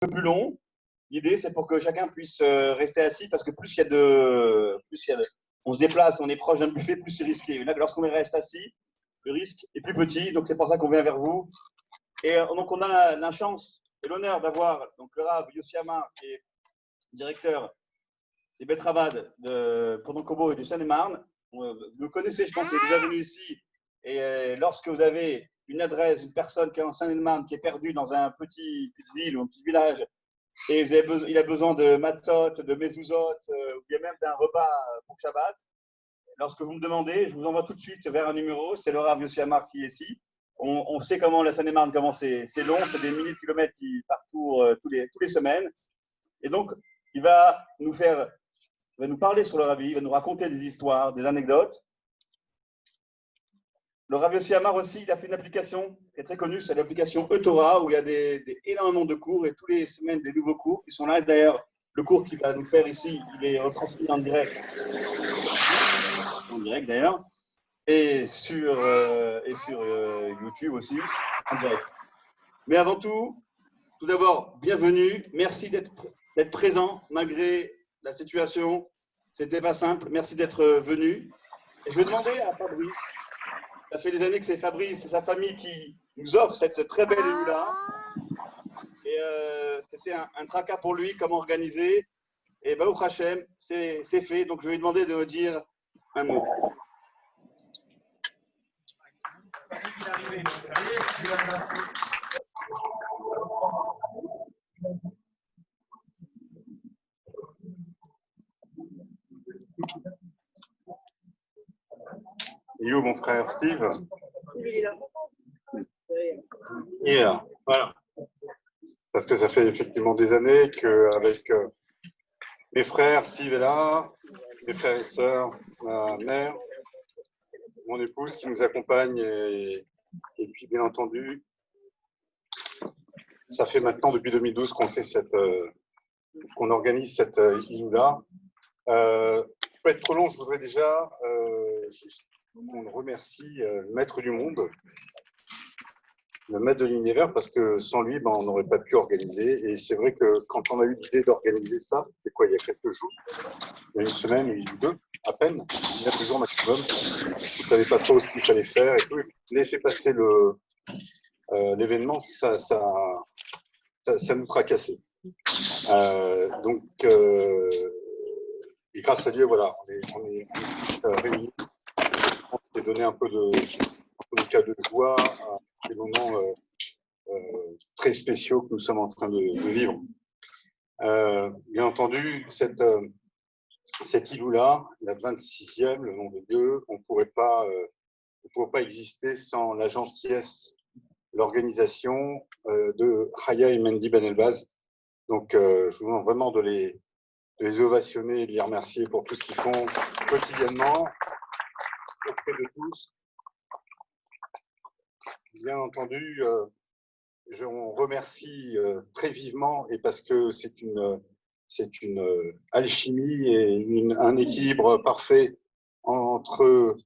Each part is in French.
peu plus long. L'idée, c'est pour que chacun puisse rester assis, parce que plus il y a de, on se déplace, on est proche d'un buffet, plus c'est risqué. Là, lorsqu'on reste assis, le risque est plus petit, donc c'est pour ça qu'on vient vers vous. Et donc on a la chance et l'honneur d'avoir donc le Rav Yossi Amar, qui est directeur des Betravad de Pontokobo et du Seine-et-Marne. Vous le connaissez, je pense, il est déjà venu ici. Et lorsque vous avez une adresse, une personne qui est en Seine-et-Marne, qui est perdue dans un petite ville ou un petit village, et il a besoin de matzot, de mezuzot, ou bien même d'un repas pour Shabbat, lorsque vous me demandez, je vous envoie tout de suite vers un numéro. C'est le Rav Yossi Amar qui est ici. On sait comment la Seine-et-Marne, comment c'est long, c'est des milliers de kilomètres qui parcourent tous les semaines. Et donc, il va nous parler sur le Ravi, il va nous raconter des histoires, des anecdotes. Le Rav Yossi Amar aussi, il a fait une application qui est très connue, c'est l'application Eutora, où il y a énormément de cours, et tous les semaines des nouveaux cours qui sont là. D'ailleurs, le cours qu'il va nous faire ici, il est retransmis en direct d'ailleurs, et sur YouTube aussi, en direct. Mais avant tout d'abord, bienvenue. Merci d'être présent malgré la situation. C'était pas simple. Merci d'être venu. Et je vais demander à Fabrice. Ça fait des années que c'est Fabrice et sa famille qui nous offrent cette très belle élu-là. Et c'était un tracas pour lui, comment organiser. Et Baruch Hashem, c'est fait. Donc je vais lui demander de dire un mot. Il est où mon frère Steve? Il est là. Il est là, voilà. Parce que ça fait effectivement des années qu'avec mes frères, Steve est là, mes frères et sœurs, ma mère, mon épouse qui nous accompagne et puis bien entendu, ça fait maintenant depuis 2012 qu'on fait qu'on organise cette IOU-là. Pour pas être trop long, je voudrais déjà juste qu'on remercie le maître du monde, le maître de l'univers, parce que sans lui, on n'aurait pas pu organiser. Et c'est vrai que quand on a eu l'idée d'organiser ça, c'est quoi, il y a quelques jours, il y a une semaine ou deux, à peine, il y a 2 jours maximum, vous ne savez pas trop ce qu'il fallait faire et tout. Et laisser passer l'événement, ça nous tracassait. Et grâce à Dieu, voilà, on est réunis. On s'est donné un peu de cas de joie, des moments très spéciaux que nous sommes en train de vivre. Bien entendu, cette îlot-là, la 26e, le nom de Dieu, on ne pourrait pas exister sans la gentillesse, l'organisation de Chaya et Mendy Ben Elbaz. Donc, je vous demande vraiment de les ovationner et de les remercier pour tout ce qu'ils font quotidiennement auprès de tous. Bien entendu, on remercie très vivement, et parce que c'est une alchimie et un équilibre parfait entre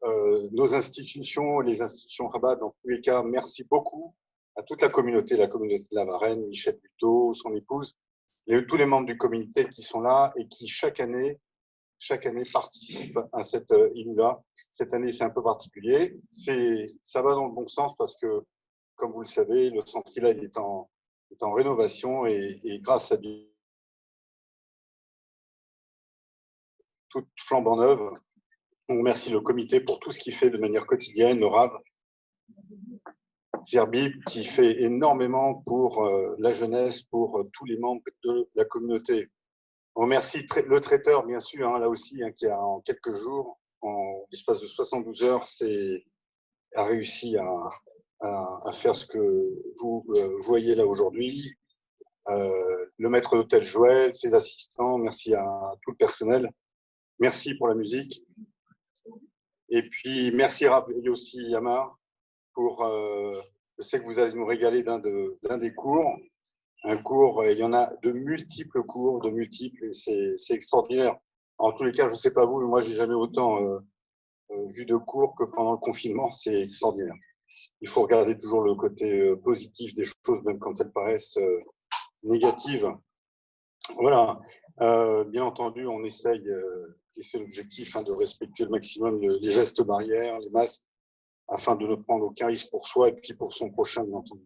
nos institutions et les institutions Chabad. Dans tous les cas, merci beaucoup à toute la communauté de la Varenne, Michel Buteau, son épouse, tous les membres du comité qui sont là et qui chaque année participent à cette ILU-là. Cette année, c'est un peu particulier. Ça va dans le bon sens parce que, comme vous le savez, le centre là, il est en rénovation et grâce à toute flambant neuve, on remercie le comité pour tout ce qu'il fait de manière quotidienne, le Rav Zerbib qui fait énormément pour la jeunesse, pour tous les membres de la communauté. On remercie le traiteur, bien sûr, là aussi, qui a en quelques jours, en l'espace de 72 heures, a réussi à faire ce que vous voyez là aujourd'hui. Le maître d'hôtel Joël, ses assistants, merci à tout le personnel. Merci pour la musique. Et puis, merci Rav Yossi Amar pour, je sais que vous allez nous régaler d'un des cours. Un cours, il y en a de multiples cours, et c'est extraordinaire. En tous les cas, je ne sais pas vous, mais moi, j'ai jamais autant vu de cours que pendant le confinement, c'est extraordinaire. Il faut regarder toujours le côté positif des choses, même quand elles paraissent négative. Voilà. Bien entendu, on essaye, et c'est l'objectif, de respecter le maximum les gestes barrières, les masques, afin de ne prendre aucun risque pour soi et puis pour son prochain, bien entendu.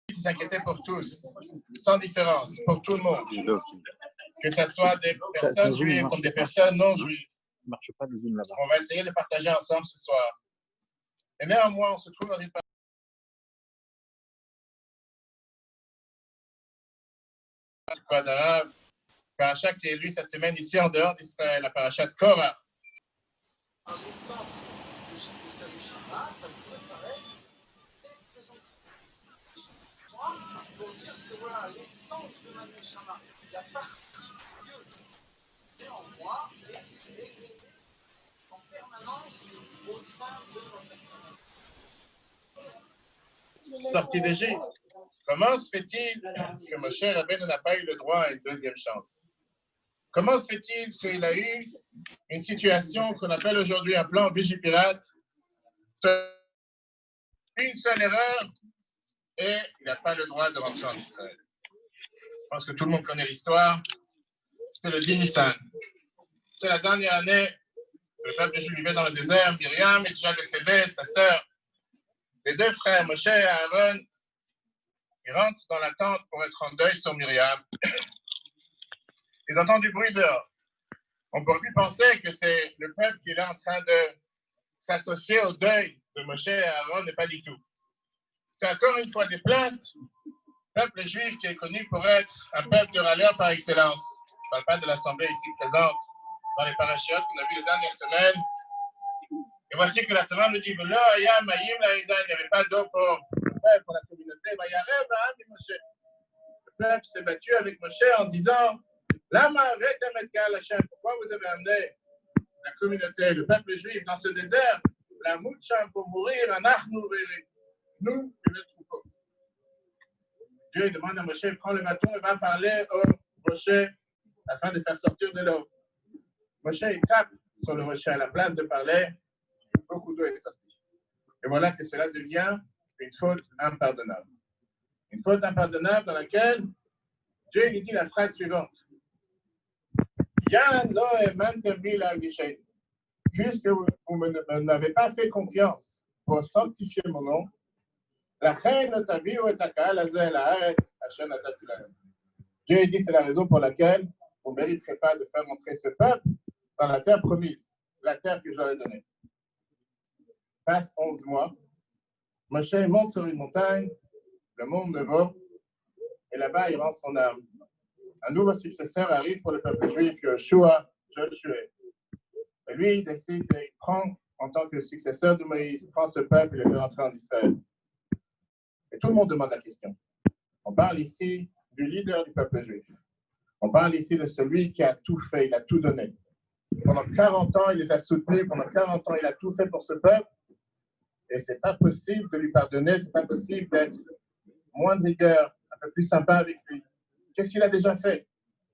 Qui s'inquiétaient pour tous, sans différence, pour tout le monde. Que ce soit des personnes juives comme des personnes non juives. On va essayer de partager ensemble ce soir. Et néanmoins, on se trouve dans une paracha qui est lue cette semaine ici en dehors d'Israël, la paracha de Korah. En l'essence de sa Neshama, ça pourrait paraître pour dire que voilà, l'essence de ma Neshama, la partie de Dieu qui est en moi est élevée en permanence au sein de ma personne. Sortie d'Égypte. Comment se fait-il que Moshe Rabbeinu n'a pas eu le droit à une deuxième chance? Comment se fait-il qu'il a eu une situation qu'on appelle aujourd'hui un plan Vigipirate? Une seule erreur et il n'a pas le droit de rentrer en Israël. Je pense que tout le monde connaît l'histoire. C'était le 10 Nissan. C'est la dernière année Le peuple juif vivait dans le désert. Myriam est déjà décédée, sa sœur. Les deux frères, Moshe et Aaron, ils rentrent dans la tente pour être en deuil sur Myriam. Ils entendent du bruit dehors. On pourrait plus penser que c'est le peuple qui est là en train de s'associer au deuil de Moshe et Aaron, mais pas du tout. C'est encore une fois des plaintes. Le peuple juif qui est connu pour être un peuple de râleurs par excellence. Je ne parle pas de l'assemblée ici présente dans les parachutes qu'on a vu les dernières semaines. Et voici que la Torah nous dit il n'y avait pas d'eau pour le peuple, pour la communauté. Le peuple s'est battu avec Moshe en disant pourquoi vous avez amené la communauté, le peuple juif dans ce désert, la moucha pour mourir, nous et le troupeau. Dieu demande à Moshe, prends le bâton et va parler au rocher afin de faire sortir de l'eau. Moshe, il tape sur le rocher à la place de parler, beaucoup d'eau est sortie. Et voilà que cela devient une faute impardonnable. Une faute impardonnable dans laquelle Dieu lui dit la phrase suivante. Puisque vous n'avez pas fait confiance pour sanctifier mon nom, Dieu dit c'est la raison pour laquelle vous ne mériterez pas de faire entrer ce peuple dans la terre promise, la terre que je leur ai donnée. Passe 11 mois, Moshe monte sur une montagne, le mont Nebo, et là-bas il rend son âme. Un nouveau successeur arrive pour le peuple juif, Joshua. Et lui, il décide, il prend, en tant que successeur de Moïse, il prend ce peuple et le fait rentrer en Israël. Et tout le monde demande la question. On parle ici du leader du peuple juif. On parle ici de celui qui a tout fait, il a tout donné. Pendant 40 ans, il les a soutenus, pendant 40 ans, il a tout fait pour ce peuple. Et ce n'est pas possible de lui pardonner, ce n'est pas possible d'être moins de rigueur, un peu plus sympa avec lui. Qu'est-ce qu'il a déjà fait?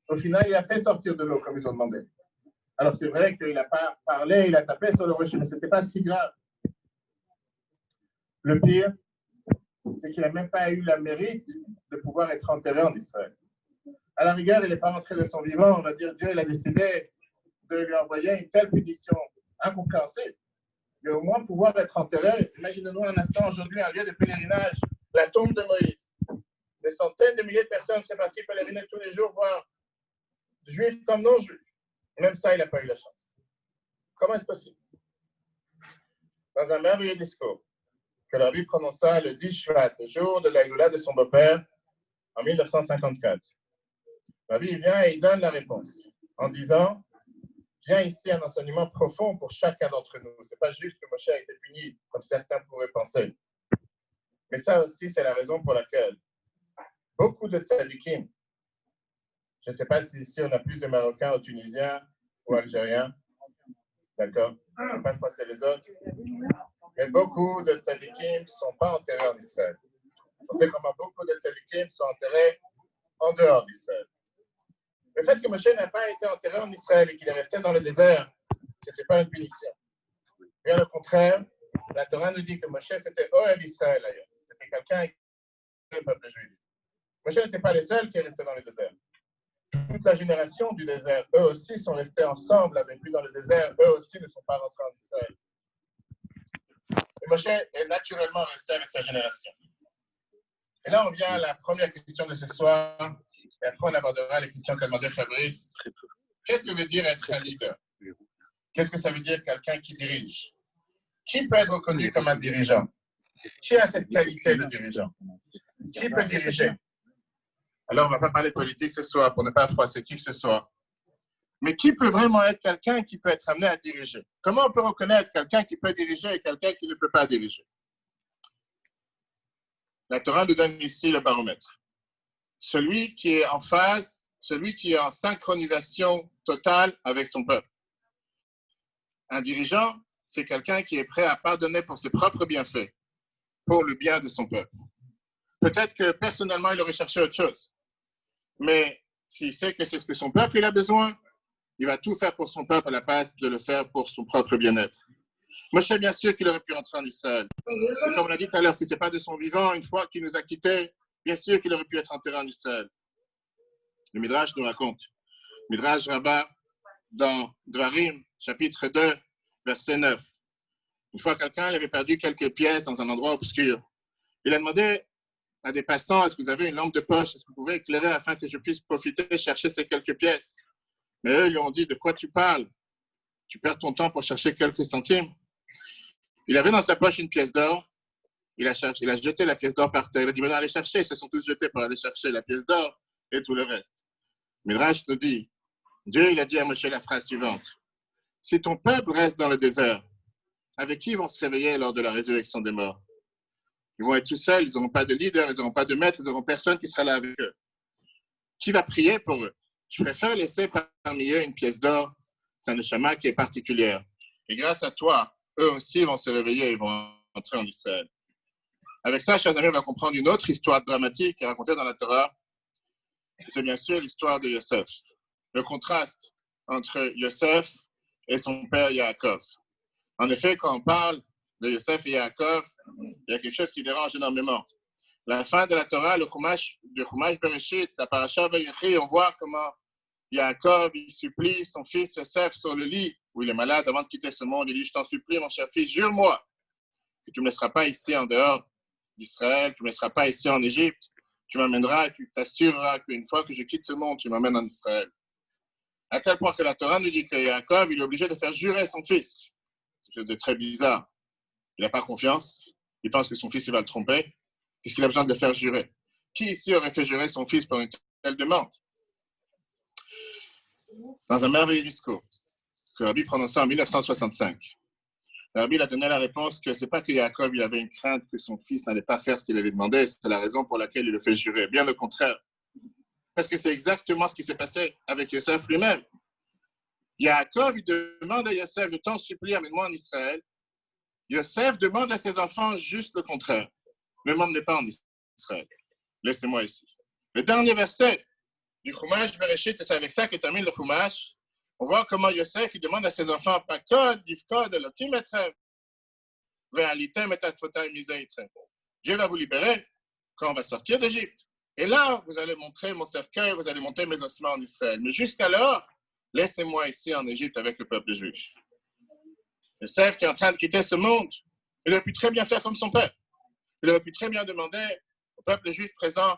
Au final, il a fait sortir de l'eau, comme ils ont demandé. Alors, c'est vrai qu'il n'a pas parlé, il a tapé sur le rocher, mais ce n'était pas si grave. Le pire, c'est qu'il n'a même pas eu la mérite de pouvoir être enterré en Israël. À la rigueur, il n'est pas rentré de son vivant. On va dire Dieu, il a décidé de lui envoyer une telle punition incompréhensible. Mais au moins pouvoir être enterré. Imaginez-nous un instant aujourd'hui un lieu de pèlerinage, la tombe de Moïse. Des centaines de milliers de personnes seraient parties pèleriner tous les jours, voir juifs comme non-juifs. Même ça, il n'a pas eu la chance. Comment est-ce possible? Dans un merveilleux discours que Rabbi prononça le 10 Shvat, le jour de la Géoula de son beau-père, en 1954, Rabbi vient et il donne la réponse en disant vient ici un enseignement profond pour chacun d'entre nous. Ce n'est pas juste que Moshe a été puni, comme certains pourraient penser. Mais ça aussi, c'est la raison pour laquelle beaucoup de tzadikim, je ne sais pas si ici on a plus de Marocains ou Tunisiens ou Algériens, d'accord? Je ne sais pas quoi c'est les autres. Mais beaucoup de tzadikim ne sont pas enterrés en Israël. On sait comment beaucoup de tzadikim sont enterrés en dehors d'Israël. Le fait que Moshe n'a pas été enterré en Israël et qu'il est resté dans le désert, ce n'était pas une punition. Bien au contraire, la Torah nous dit que Moshe, c'était Oel Israël ailleurs. C'était quelqu'un qui était le peuple juif. Moshe n'était pas le seul qui est resté dans le désert. Toute la génération du désert, eux aussi sont restés ensemble avec lui dans le désert, eux aussi ne sont pas rentrés en Israël. Et Moshe est naturellement resté avec sa génération. Et là, on vient à la première question de ce soir, et après on abordera les questions qu'a demandé Fabrice. Qu'est-ce que veut dire être un leader? Qu'est-ce que ça veut dire quelqu'un qui dirige? Qui peut être reconnu comme un dirigeant? Qui a cette qualité de dirigeant? Qui peut diriger? Alors, on ne va pas parler de politique ce soir pour ne pas froisser qui que ce soit. Mais qui peut vraiment être quelqu'un qui peut être amené à diriger? Comment on peut reconnaître quelqu'un qui peut diriger et quelqu'un qui ne peut pas diriger? La Torah nous donne ici le baromètre. Celui qui est en phase, celui qui est en synchronisation totale avec son peuple. Un dirigeant, c'est quelqu'un qui est prêt à pardonner pour ses propres bienfaits, pour le bien de son peuple. Peut-être que personnellement, il aurait cherché autre chose. Mais s'il sait que c'est ce que son peuple a besoin, il va tout faire pour son peuple à la place de le faire pour son propre bien-être. Moshe, bien sûr qu'il aurait pu entrer en Israël. Et comme on l'a dit tout à l'heure, si ce n'est pas de son vivant, une fois qu'il nous a quittés, bien sûr qu'il aurait pu être enterré en Israël. Le Midrash nous raconte. Midrash Rabbah, dans Dvarim, chapitre 2, verset 9. Une fois, quelqu'un avait perdu quelques pièces dans un endroit obscur. Il a demandé à des passants, est-ce que vous avez une lampe de poche? Est-ce que vous pouvez éclairer afin que je puisse profiter et chercher ces quelques pièces? Mais eux lui ont dit, de quoi tu parles? Tu perds ton temps pour chercher quelques centimes. Il avait dans sa poche une pièce d'or. Il a jeté la pièce d'or par terre. Il a dit, allez chercher. Ils se sont tous jetés pour aller chercher la pièce d'or et tout le reste. Midrash nous dit, Dieu, il a dit à Moshe la phrase suivante. Si ton peuple reste dans le désert, avec qui ils vont se réveiller lors de la résurrection des morts? Ils vont être tout seuls, ils n'auront pas de leader, ils n'auront pas de maître, ils n'auront personne qui sera là avec eux. Qui va prier pour eux? Je préfère laisser parmi eux une pièce d'or, c'est un neshama qui est particulière. Et grâce à toi, eux aussi vont se réveiller et vont entrer en Israël. Avec ça, chers amis, on va comprendre une autre histoire dramatique qui est racontée dans la Torah. C'est bien sûr l'histoire de Yosef. Le contraste entre Yosef et son père Yaakov. En effet, quand on parle de Yosef et Yaakov, il y a quelque chose qui dérange énormément. La fin de la Torah, le Chumash Bereshit, la Parasha Vayechi, on voit comment Yaakov, il supplie son fils Yosef sur le lit où il est malade avant de quitter ce monde. Il dit, je t'en supplie, mon cher fils, jure-moi que tu ne me laisseras pas ici en dehors d'Israël, tu ne me laisseras pas ici en Égypte, tu m'amèneras et tu t'assureras qu'une fois que je quitte ce monde, tu m'amènes en Israël. À tel point que la Torah nous dit que Yaakov, il est obligé de faire jurer son fils. C'est quelque chose de très bizarre. Il n'a pas confiance, il pense que son fils il va le tromper, puisqu'il a besoin de le faire jurer. Qui ici aurait fait jurer son fils pour une telle demande? Dans un merveilleux discours que Rabbi prononça en 1965, Rabbi a donné la réponse que ce n'est pas que Yaakov il avait une crainte que son fils n'allait pas faire ce qu'il avait demandé, c'est la raison pour laquelle il le fait jurer. Bien au contraire. Parce que c'est exactement ce qui s'est passé avec Yosef lui-même. Yaakov, il demande à Yosef, je t'en supplie, amène-moi en Israël. Yosef demande à ses enfants juste le contraire. Ne m'emmenez pas en Israël. Laissez-moi ici. Le dernier verset du Chumash Bereshit, c'est avec ça que termine le Chumash. On voit comment Yosef, il demande à ses enfants, Pakod, Yifkod, Elohim etrev, ve'alitem et atzvotai misei etrev. Dieu va vous libérer quand on va sortir d'Égypte. Et là, vous allez montrer mon cercueil, vous allez monter mes ossements en Israël. Mais jusqu'alors, laissez-moi ici en Égypte avec le peuple juif. Yosef qui est en train de quitter ce monde, il aurait pu très bien faire comme son père. Il aurait pu très bien demander au peuple juif présent,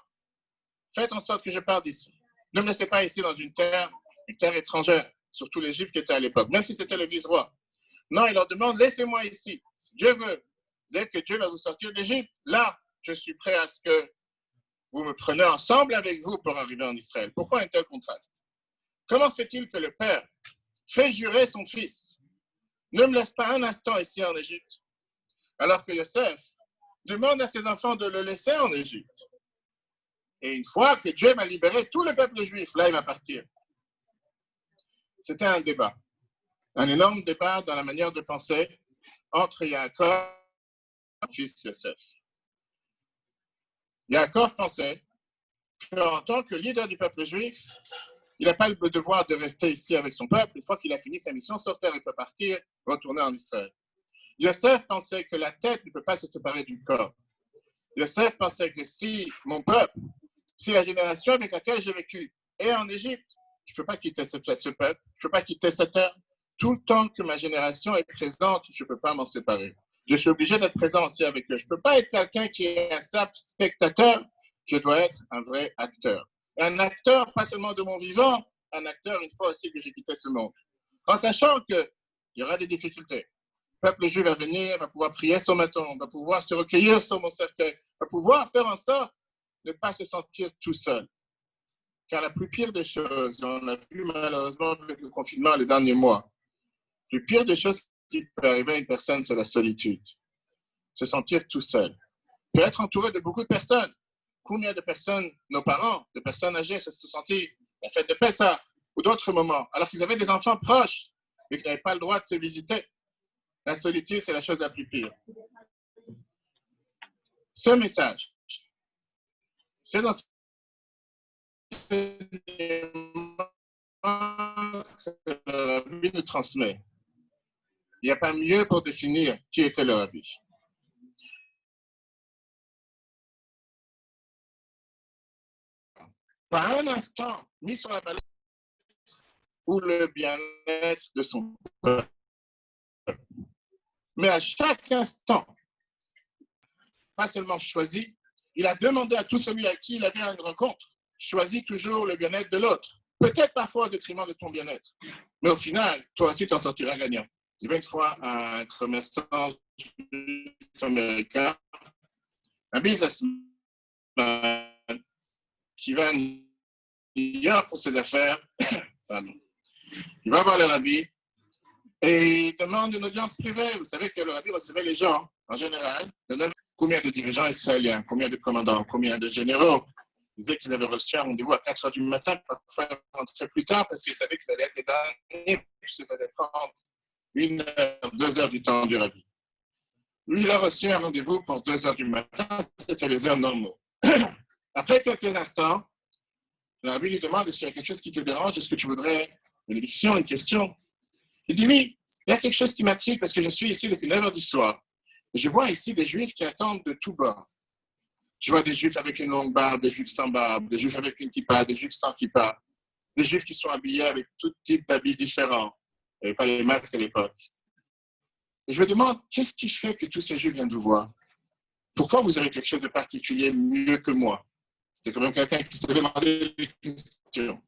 faites en sorte que je parte d'ici. Ne me laissez pas ici dans une terre étrangère, surtout l'Égypte qui était à l'époque, même si c'était le vice-roi. Non, il leur demande, laissez-moi ici. Si Dieu veut, dès que Dieu va vous sortir d'Égypte, là, je suis prêt à ce que vous me prenez ensemble avec vous pour arriver en Israël. Pourquoi un tel contraste? Comment se fait-il que le père fait jurer son fils, ne me laisse pas un instant ici en Égypte, alors que Yosef demande à ses enfants de le laisser en Égypte? Et une fois que Dieu va libérer tout le peuple juif, là, il va partir. C'était un débat, un énorme débat dans la manière de penser entre Yaakov et son fils Yosef. Yaakov pensait qu'en tant que leader du peuple juif, il n'a pas le devoir de rester ici avec son peuple. Une fois qu'il a fini sa mission sur terre, il peut partir, retourner en Israël. Yosef pensait que la tête ne peut pas se séparer du corps. Yosef pensait que si mon peuple, si la génération avec laquelle j'ai vécu est en Égypte, je ne peux pas quitter ce peuple, je ne peux pas quitter cette terre. Tout le temps que ma génération est présente, je ne peux pas m'en séparer. Je suis obligé d'être présent aussi avec eux. Je ne peux pas être quelqu'un qui est un simple spectateur, je dois être un vrai acteur. Et un acteur, pas seulement de mon vivant, un acteur une fois aussi que j'ai quitté ce monde. En sachant qu'il y aura des difficultés. Le peuple juif va venir, va pouvoir prier sur ma tombe, va pouvoir se recueillir sur mon cercueil, va pouvoir faire en sorte de ne pas se sentir tout seul. Car la plus pire des choses, on a vu malheureusement avec le confinement les derniers mois, la plus pire des choses qui peut arriver à une personne, c'est la solitude. Se sentir tout seul. Peut être entouré de beaucoup de personnes. Combien de personnes, nos parents, de personnes âgées, se sont sentis la fête de Pessah ou d'autres moments, alors qu'ils avaient des enfants proches et qu'ils n'avaient pas le droit de se visiter. La solitude, c'est la chose la plus pire. Ce message, c'est dans ce que le Rabbi nous transmet. Il n'y a pas mieux pour définir qui était le Rabbi. Pas un instant mis sur la balance ou le bien-être de son peuple. Mais à chaque instant, pas seulement choisi, il a demandé à tout celui à qui il avait une rencontre, choisis toujours le bien-être de l'autre. Peut-être parfois au détriment de ton bien-être. Mais au final, toi aussi, tu en sortiras gagnant. J'ai vu une fois un commerçant américain, un businessman qui va à New York pour ses affaires. Pardon. Il va voir le rabbi et il demande une audience privée. Vous savez que le rabbi recevait les gens, en général, combien de dirigeants israéliens, combien de commandants, combien de généraux. Ils disaient qu'ils avaient reçu un rendez-vous à 4 heures du matin, parfois rentrer plus tard parce qu'ils savaient que ça allait être les derniers, puis ça allait prendre 1 heure, 2 heures du temps du rabbi. Lui, il a reçu un rendez-vous pour 2 heures du matin, c'était les heures normaux. Après quelques instants, le rabbi lui demande est-ce qu'il y a quelque chose qui te dérange, est-ce que tu voudrais une élection, une question? Il dit oui, il y a quelque chose qui m'intrigue parce que je suis ici depuis 9 heures du soir. Et je vois ici des juifs qui attendent de tout bord. Je vois des juifs avec une longue barbe, des juifs sans barbe, des juifs avec une kippa, des juifs sans kippa, des juifs qui sont habillés avec tout type d'habits différents. Il n'y avait pas les masques à l'époque. Et je me demande, qu'est-ce qui fait que tous ces juifs viennent vous voir? Pourquoi vous avez quelque chose de particulier mieux que moi? C'était quand même quelqu'un qui s'avait demandé des questions.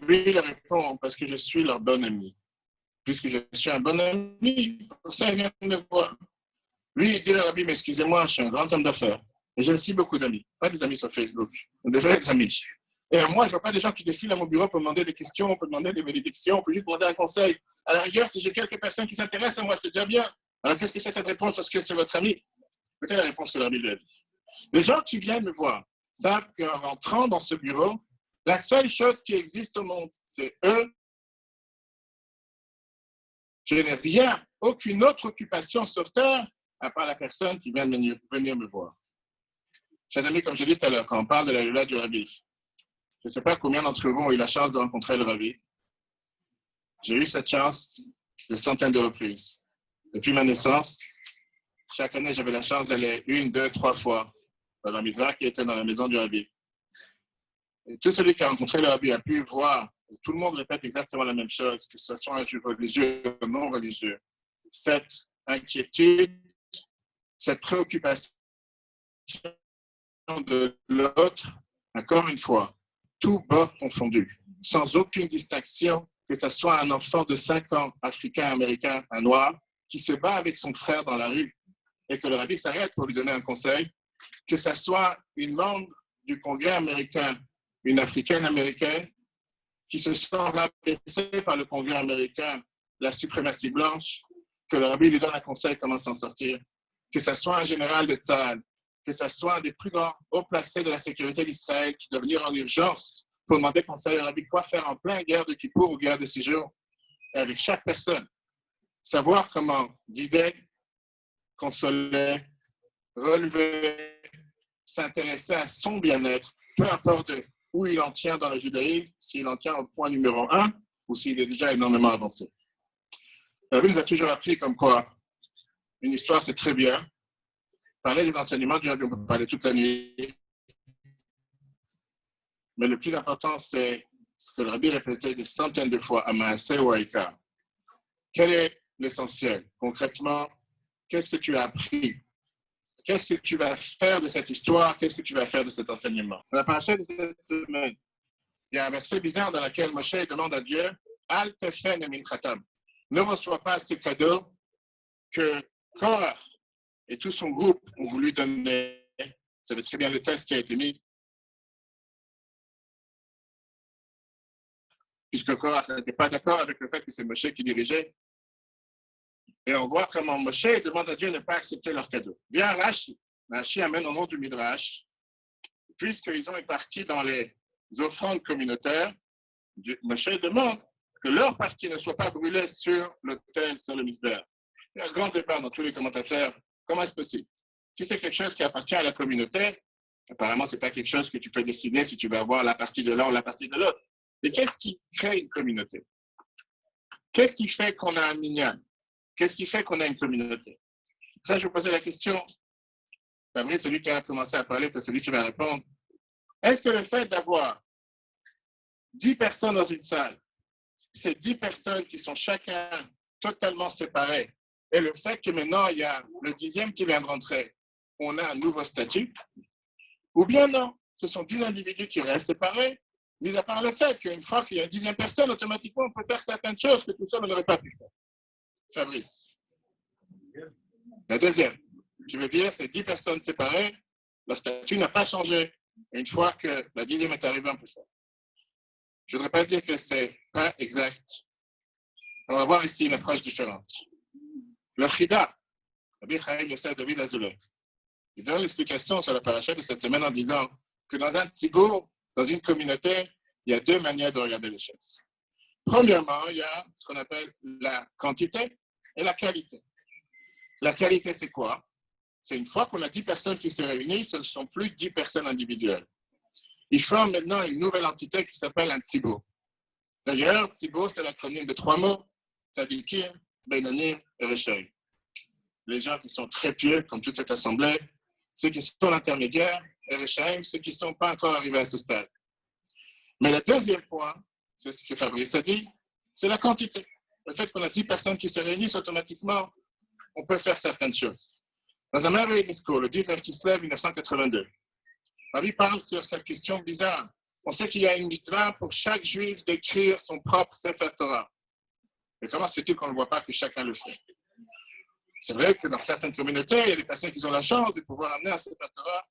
Lui, il répond, parce que je suis leur bon ami. Puisque je suis un bon ami, pour ça, il vient me voir. Lui, il dit, Rabbi, mais excusez-moi, je suis un grand homme d'affaires. Et j'ai aussi beaucoup d'amis. Pas des amis sur Facebook, des vrais amis. Et moi, je ne vois pas des gens qui défilent à mon bureau pour demander des questions, pour demander des bénédictions, pour juste demander un conseil. À la rigueur, si j'ai quelques personnes qui s'intéressent à moi, c'est déjà bien. Alors, qu'est-ce que c'est cette réponse parce que c'est votre ami? Peut-être la réponse que Rabbi lui a dit. Les gens qui viennent me voir savent qu'en rentrant dans ce bureau, la seule chose qui existe au monde, c'est eux. Je n'ai rien, aucune autre occupation sur Terre, à part la personne qui vient de venir me voir. Chers amis, comme je l'ai dit tout à l'heure, quand on parle de la lula du rabbi, je ne sais pas combien d'entre vous ont eu la chance de rencontrer le rabbi. J'ai eu cette chance des centaines de reprises. Depuis ma naissance, chaque année, j'avais la chance d'aller 1, 2, 3 fois dans la mitzvah qui était dans la maison du rabbi. Et tout celui qui a rencontré le rabbi a pu voir, et tout le monde répète exactement la même chose, que ce soit un juif religieux ou non religieux. Cette inquiétude, cette préoccupation de l'autre, encore une fois, tout bord confondu, sans aucune distinction, que ce soit un enfant de 5 ans, africain, américain, un noir, qui se bat avec son frère dans la rue et que le rabbi s'arrête pour lui donner un conseil, que ce soit une membre du Congrès américain, une africaine américaine, qui se sent rabaissée par le Congrès américain, la suprématie blanche, que le rabbi lui donne un conseil comment s'en sortir, que ce soit un général de Tzahal, que ce soit un des plus grands hauts placés de la sécurité d'Israël qui doit venir en urgence pour demander conseil au rabbi quoi faire en plein guerre de Kippour ou guerre de séjour, et avec chaque personne, savoir comment guider, consoler, relever, s'intéresser à son bien-être, peu importe où il en tient dans le judaïsme, s'il en tient au point numéro 1 ou s'il est déjà énormément avancé. La Bible nous a toujours appris comme quoi une histoire, c'est très bien. Parler des enseignements du rabbi, on peut parler toute la nuit. Mais le plus important, c'est ce que le rabbi répétait des centaines de fois à Maaseh ou à Ika. Quel est l'essentiel? Concrètement, qu'est-ce que tu as appris? Qu'est-ce que tu vas faire de cette histoire? Qu'est-ce que tu vas faire de cet enseignement? Dans la paracha de cette semaine, il y a un verset bizarre dans lequel Moshe demande à Dieu Al tefen min khatam. Ne reçois pas ce cadeau que Korah et tout son groupe ont voulu donner. Vous savez très bien le test qui a été mis. Puisque Korah n'était pas d'accord avec le fait que c'est Moshe qui dirigeait. Et on voit comment Moshe demande à Dieu de ne pas accepter leur cadeau. Vient Rashi. Rashi amène au nom du Midrash. Puisqu'ils ont été partis dans les offrandes communautaires, Moshe demande que leur partie ne soit pas brûlée sur l'autel, sur le misbeh. Il y a un grand débat dans tous les commentateurs. Comment est-ce possible? Si c'est quelque chose qui appartient à la communauté, apparemment, ce n'est pas quelque chose que tu peux décider si tu vas avoir la partie de l'un ou la partie de l'autre. Et qu'est-ce qui crée une communauté? Qu'est-ce qui fait qu'on a un minyan? Qu'est-ce qui fait qu'on a une communauté? Ça, je vous posais la question. Après, celui qui a commencé à parler, c'est celui qui va répondre. Est-ce que le fait d'avoir 10 personnes dans une salle, ces 10 personnes qui sont chacun totalement séparés, et le fait que maintenant il y a le 10e qui vient de rentrer, on a un nouveau statut, ou bien non, ce sont 10 individus qui restent séparés, mis à part le fait qu'une fois qu'il y a une 10e personne, automatiquement on peut faire certaines choses que tout seul on n'aurait pas pu faire. Fabrice. La deuxième, qui veut dire c'est 10 personnes séparées, le statut n'a pas changé. Et une fois que la 10e est arrivée, on peut faire. Je ne voudrais pas dire que ce n'est pas exact. On va voir ici une approche différente. Le Chida, Rabbi Chaim Yosef David Azoulay, il donne l'explication sur la paracha de cette semaine en disant que dans un tzibour, dans une communauté, il y a deux manières de regarder les choses. Premièrement, il y a ce qu'on appelle la quantité et la qualité. La qualité, c'est quoi? C'est une fois qu'on a 10 personnes qui se réunissent, ce ne sont plus 10 personnes individuelles. Ils forment maintenant une nouvelle entité qui s'appelle un tzibour. D'ailleurs, tzibour, c'est l'acronyme de 3 mots, tzadikim, beinanim et reshaim. Les gens qui sont très pieux, comme toute cette assemblée, ceux qui sont l'intermédiaire, et reshaim, ceux qui ne sont pas encore arrivés à ce stade. Mais le deuxième point, c'est ce que Fabrice a dit, c'est la quantité. Le fait qu'on a 10 personnes qui se réunissent automatiquement, on peut faire certaines choses. Dans un merveilleux discours, le 19 Kislev 1982, Rabbi parle sur cette question bizarre. On sait qu'il y a une mitzvah pour chaque juif d'écrire son propre Sefer Torah. Mais comment se fait-il qu'on ne voit pas que chacun le fait? C'est vrai que dans certaines communautés, il y a des personnes qui ont la chance de pouvoir amener un Sefer Torah.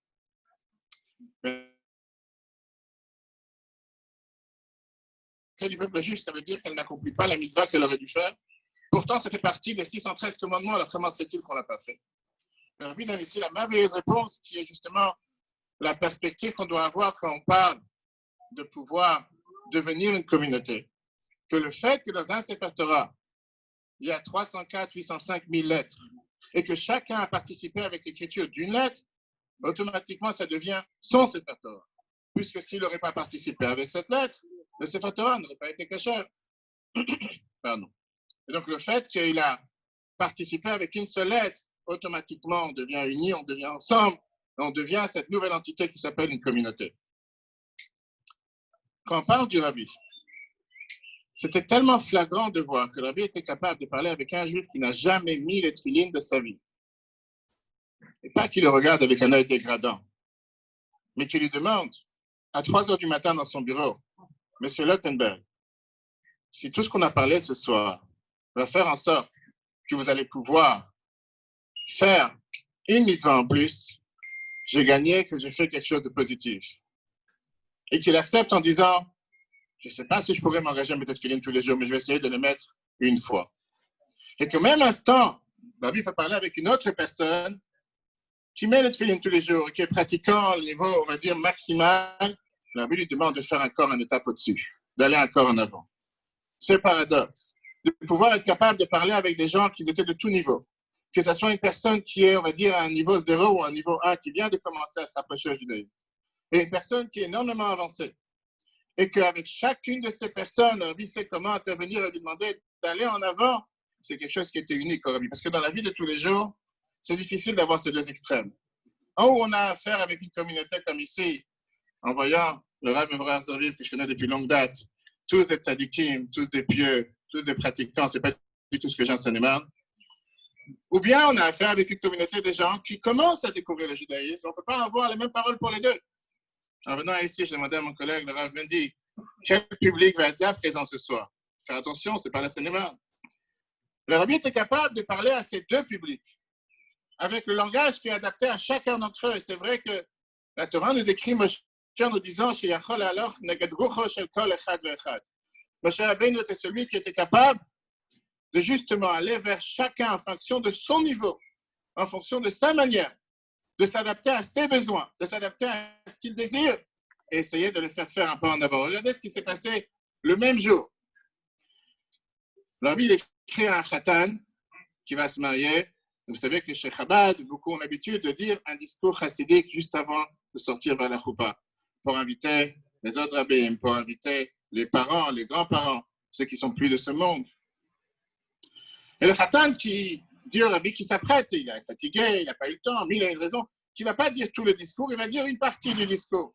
Mais du peuple juif, ça veut dire qu'elle n'accomplit pas la mitzvah qu'elle aurait dû faire. Pourtant, ça fait partie des 613 commandements. Alors comment se fait-il qu'on ne l'a pas fait? Le Rabbi donne ici la merveilleuse réponse qui est justement la perspective qu'on doit avoir quand on parle de pouvoir devenir une communauté. Que le fait que dans un Sefer Torah, il y a 304, 805 000 lettres et que chacun a participé avec l'écriture d'une lettre, automatiquement, ça devient son Sefer Torah. Puisque s'il n'aurait pas participé avec cette lettre, le Sefer Torah n'aurait pas été kasher. Pardon. Et donc, le fait qu'il a participé avec une seule lettre, automatiquement, on devient unis, on devient ensemble, on devient cette nouvelle entité qui s'appelle une communauté. Quand on parle du Rabbi, c'était tellement flagrant de voir que le Rabbi était capable de parler avec un juif qui n'a jamais mis les tefilines de sa vie. Et pas qu'il le regarde avec un œil dégradant, mais qu'il lui demande, à 3 heures du matin dans son bureau, Monsieur Lottenberg, si tout ce qu'on a parlé ce soir va faire en sorte que vous allez pouvoir faire une mitzvah en plus, j'ai gagné, que j'ai fait quelque chose de positif. Et qu'il accepte en disant, je ne sais pas si je pourrais m'engager à mettre tefilines tous les jours, mais je vais essayer de les mettre une fois. Et qu'au même instant, la vie peut parler avec une autre personne qui met le tefilines tous les jours, qui est pratiquant au niveau, on va dire, maximal, la vie lui demande de faire encore un étape au-dessus, d'aller encore en avant. C'est paradoxe. De pouvoir être capable de parler avec des gens qui étaient de tout niveau. Que ce soit une personne qui est, on va dire, à un niveau 0 ou à un niveau 1, qui vient de commencer à se rapprocher au judaïsme. Et une personne qui est énormément avancée. Et qu'avec chacune de ces personnes, Rabbi sait comment intervenir et lui demander d'aller en avant. C'est quelque chose qui était unique au Rabbi. Parce que dans la vie de tous les jours, c'est difficile d'avoir ces deux extrêmes. En haut, on a affaire avec une communauté comme ici, en voyant le Rav Evrard Zerviv que je connais depuis longue date, tous des tzadikim, tous des pieux, tous des pratiquants, c'est pas du tout ce que j'enseigne. Ou bien on a affaire avec une communauté de gens qui commencent à découvrir le judaïsme. On ne peut pas avoir les mêmes paroles pour les deux. En venant ici, je demandais à mon collègue, le Rav Mendy, quel public va être là présent ce soir? Faire attention, ce n'est pas la cinéma. Le Rabbi était capable de parler à ces deux publics, avec le langage qui est adapté à chacun d'entre eux. Et c'est vrai que la Torah nous décrit Moshe en nous disant Moshe Rabbeinu était celui qui était capable de justement aller vers chacun en fonction de son niveau, en fonction de sa manière, de s'adapter à ses besoins, de s'adapter à ce qu'il désire et essayer de le faire faire un pas en avant. Regardez ce qui s'est passé le même jour. L'Arbi, il écrit à un khatan qui va se marier. Vous savez que chez Chabad, beaucoup ont l'habitude de dire un discours chassidique juste avant de sortir vers la choupa pour inviter les autres rabbins, pour inviter les parents, les grands-parents, ceux qui sont plus de ce monde. Et le khatan qui dit au Rabbi qui s'apprête, il est fatigué, il n'a pas eu le temps, mais il a une raison, qui ne va pas dire tout le discours, il va dire une partie du discours.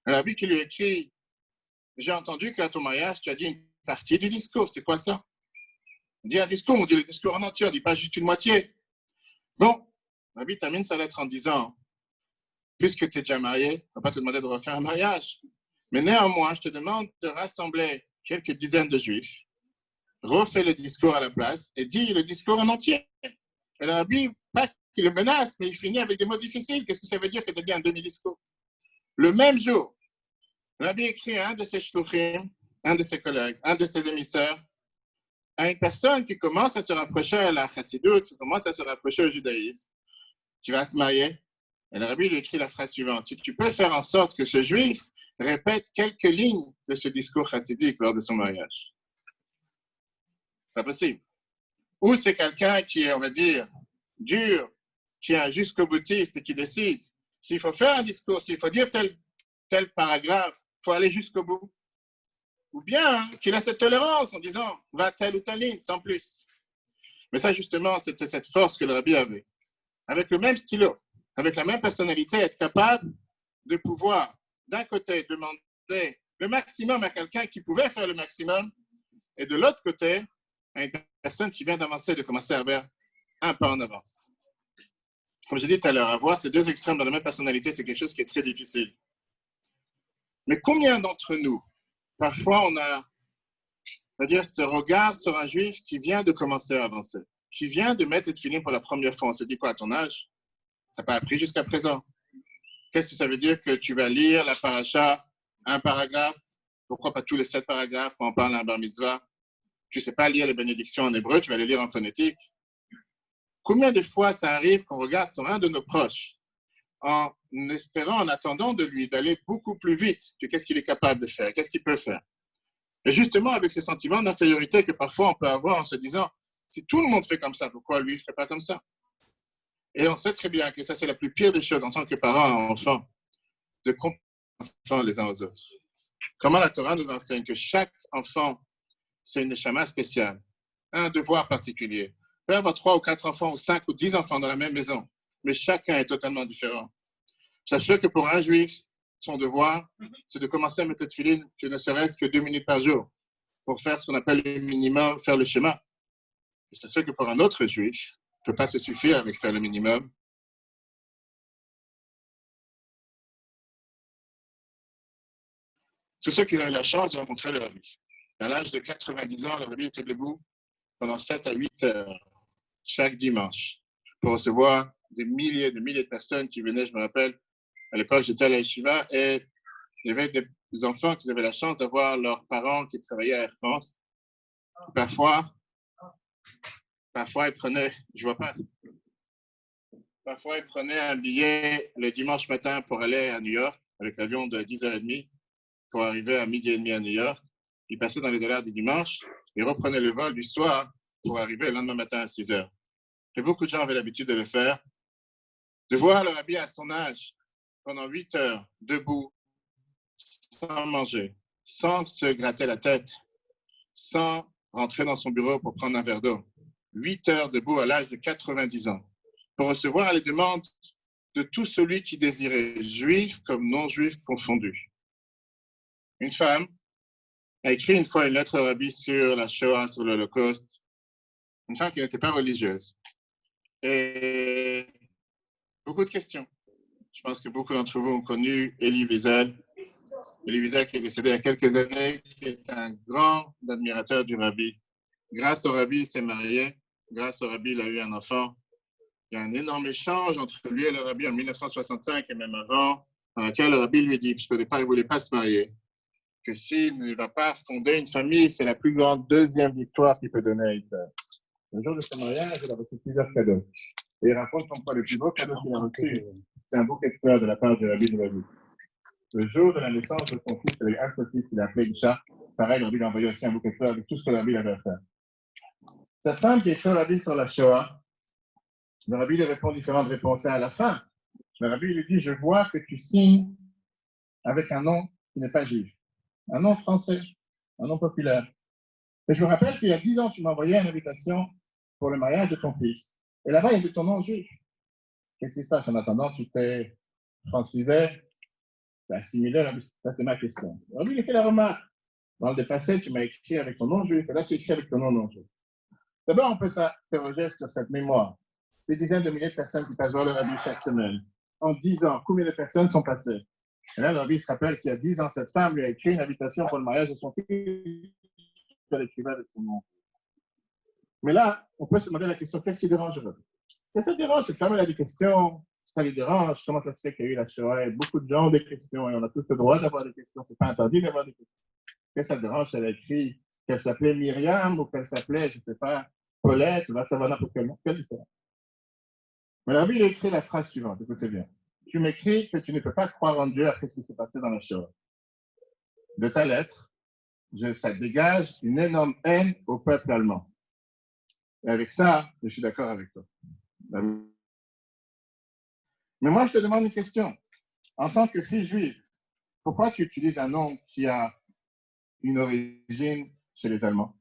Le Rabbi qui lui écrit, j'ai entendu qu'à ton mariage, tu as dit une partie du discours, c'est quoi ça? On dit un discours, on dit le discours en entier, on ne dit pas juste une moitié. Bon, Rabbi termine sa lettre en disant, puisque tu es déjà marié, on ne va pas te demander de refaire un mariage. Mais néanmoins, je te demande de rassembler quelques dizaines de juifs, refais le discours à la place et dis le discours en entier. Et le Rabbi, pas qu'il le menace, mais il finit avec des mots difficiles. Qu'est-ce que ça veut dire que tu as dit un demi-discours? Le même jour, le Rabbi écrit à un de ses shluchim, un de ses collègues, un de ses émissaires, à une personne qui commence à se rapprocher à la chassidoute, qui commence à se rapprocher au judaïsme, qui va se marier. Et le Rabbi lui écrit la phrase suivante: si tu peux faire en sorte que ce juif répète quelques lignes de ce discours chassidique lors de son mariage. C'est pas possible. Ou c'est quelqu'un qui est, on va dire, dur, qui est un jusqu'au-boutiste et qui décide. S'il faut faire un discours, s'il faut dire tel paragraphe, il faut aller jusqu'au bout. Ou bien qu'il a cette tolérance en disant, va telle ou telle ligne, sans plus. Mais ça, justement, c'était cette force que le Rabbi avait. Avec le même stylo, avec la même personnalité, être capable de pouvoir, d'un côté, demander le maximum à quelqu'un qui pouvait faire le maximum, et de l'autre côté, à une personne qui vient d'avancer, de commencer à faire un pas en avance. Comme j'ai dit tout à l'heure, avoir ces deux extrêmes dans la même personnalité, c'est quelque chose qui est très difficile. Mais combien d'entre nous, parfois, on a, c'est-à-dire ce regard sur un juif qui vient de commencer à avancer, qui vient de mettre et de finir pour la première fois. On se dit quoi à ton âge? Ça n'a pas appris jusqu'à présent. Qu'est-ce que ça veut dire que tu vas lire la paracha, un paragraphe? Pourquoi pas tous les 7 paragraphes quand on parle d'un bar mitzvah? Tu ne sais pas lire les bénédictions en hébreu, tu vas les lire en phonétique. Combien de fois ça arrive qu'on regarde sur un de nos proches en espérant, en attendant de lui d'aller beaucoup plus vite que qu'est-ce qu'il est capable de faire, qu'est-ce qu'il peut faire? Et justement, avec ce sentiment d'infériorité que parfois on peut avoir en se disant, si tout le monde fait comme ça, pourquoi lui ne ferait pas comme ça? Et on sait très bien que ça, c'est la plus pire des choses en tant que parents et enfants, de comprendre les uns aux autres. Comment la Torah nous enseigne que chaque enfant, c'est une neshama spéciale, un devoir particulier. On peut avoir 3 ou 4 enfants, ou 5 ou 10 enfants dans la même maison, mais chacun est totalement différent. Sachez que pour un juif, son devoir, c'est de commencer à mettre de filine, que ne serait-ce que 2 minutes par jour, pour faire ce qu'on appelle le minimum, faire le schéma. Et ça se fait que pour un autre juif, ne peut pas se suffire avec faire le minimum. Tous ceux qui ont eu la chance de rencontrer le Rabbi. À l'âge de 90 ans, le Rabbi était debout pendant 7 à 8 heures chaque dimanche pour recevoir des milliers de personnes qui venaient. Je me rappelle, à l'époque, j'étais à la Yeshiva et il y avait des enfants qui avaient la chance d'avoir leurs parents qui travaillaient à Air France. Parfois, ils prenaient, je vois pas. Parfois, ils prenaient un billet le dimanche matin pour aller à New York avec l'avion de 10h30 pour arriver à 12h30 à New York. Ils passaient dans les dollars du dimanche et reprenaient le vol du soir pour arriver le lendemain matin à 6h. Et beaucoup de gens avaient l'habitude de le faire. De voir le Rabbi à son âge pendant 8 heures debout, sans manger, sans se gratter la tête, sans rentrer dans son bureau pour prendre un verre d'eau. 8 heures debout à l'âge de 90 ans, pour recevoir les demandes de tout celui qui désirait, juif comme non-juif confondus. Une femme a écrit une fois une lettre au Rabbi sur la Shoah, sur l'Holocauste, une femme qui n'était pas religieuse. Et beaucoup de questions. Je pense que beaucoup d'entre vous ont connu Elie Wiesel. Elie Wiesel qui est décédé il y a quelques années, qui est un grand admirateur du Rabbi. Grâce au Rabbi, il s'est marié. Grâce au Rabbi, il a eu un enfant. Il y a un énorme échange entre lui et le Rabbi en 1965 et même avant, dans lequel le Rabbi lui dit, puisqu'au départ, il ne voulait pas se marier, que s'il ne va pas fonder une famille, c'est la plus grande deuxième victoire qu'il peut donner à Hitler. Le jour de son mariage, il a reçu plusieurs cadeaux. Et il raconte comme quoi le plus beau cadeau qu'il a reçu, c'est un bouquet de fleurs de la part du Rabbi de la vie. Le jour de la naissance de son fils, avec un fils qu'il a appelé Isha, pareil, le Rabbi lui a envoyé aussi un bouquet de fleurs avec tout ce que le Rabbi avait à faire. Sa femme qui est sur la vie sur la Shoah, le Rabbi lui répond différentes réponses. Et à la fin, le Rabbi lui dit, je vois que tu signes avec un nom qui n'est pas juif, un nom français, un nom populaire. Et je me rappelle qu'il y a 10 ans, tu m'as envoyé une invitation pour le mariage de ton fils. Et là-bas, il y avait ton nom juif. Qu'est-ce qui se passe en attendant? Tu t'es francisé, tu as assimilé. Ça, c'est ma question. Le Rabbi lui fait la remarque. Dans le passé, tu m'as écrit avec ton nom juif, et là, tu écris avec ton nom non juif. D'abord, on peut s'interroger sur cette mémoire. Des dizaines de milliers de personnes qui passent voir le rabbi chaque semaine. En 10 ans, combien de personnes sont passées? Et là, le rabbi se rappelle qu'il y a 10 ans, cette femme lui a écrit une invitation pour le mariage de son fils à l'écrivain de son nom. Mais là, on peut se demander la question, qu'est-ce qui dérange le rabbi? Qu'est-ce qui dérange? Cette femme, elle a des questions. Ça lui dérange. Comment ça se fait qu'il y a eu la Shoah? Beaucoup de gens ont des questions et on a tous le droit d'avoir des questions. C'est pas interdit d'avoir des questions. Qu'est-ce que ça dérange? Elle a écrit qu'elle s'appelait Myriam ou qu'elle s'appelait, je ne sais pas, Paulette, ou là, ça va n'importe quel nom. Quelle différence? Mais la Bible a écrit la phrase suivante, écoutez bien. Tu m'écris que tu ne peux pas croire en Dieu après ce qui s'est passé dans la Shoah. De ta lettre, ça dégage une énorme haine au peuple allemand. Et avec ça, je suis d'accord avec toi. Mais moi, je te demande une question. En tant que fille juive, pourquoi tu utilises un nom qui a une origine chez les Allemands?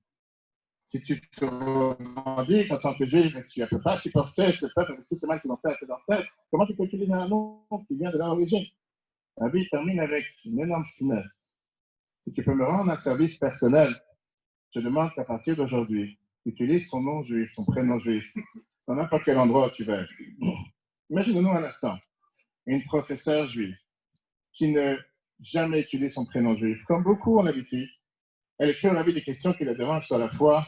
Si tu te revendiques en tant que juif et que tu ne peux pas supporter ce peuple avec tout ce mal qu'ils ont fait à tes ancêtres, comment tu peux utiliser un nom qui vient de leur origine? La Bible termine avec une énorme finesse. Si tu peux me rendre un service personnel, je demande qu'à partir d'aujourd'hui, utilise ton nom juif, ton prénom juif, dans n'importe quel endroit où tu vas. Imaginez-nous un instant, une professeure juive qui ne jamais utilise son prénom juif, comme beaucoup ont l'habitude. Elle écrit au rabbi des questions qui la dérangent sur la foi.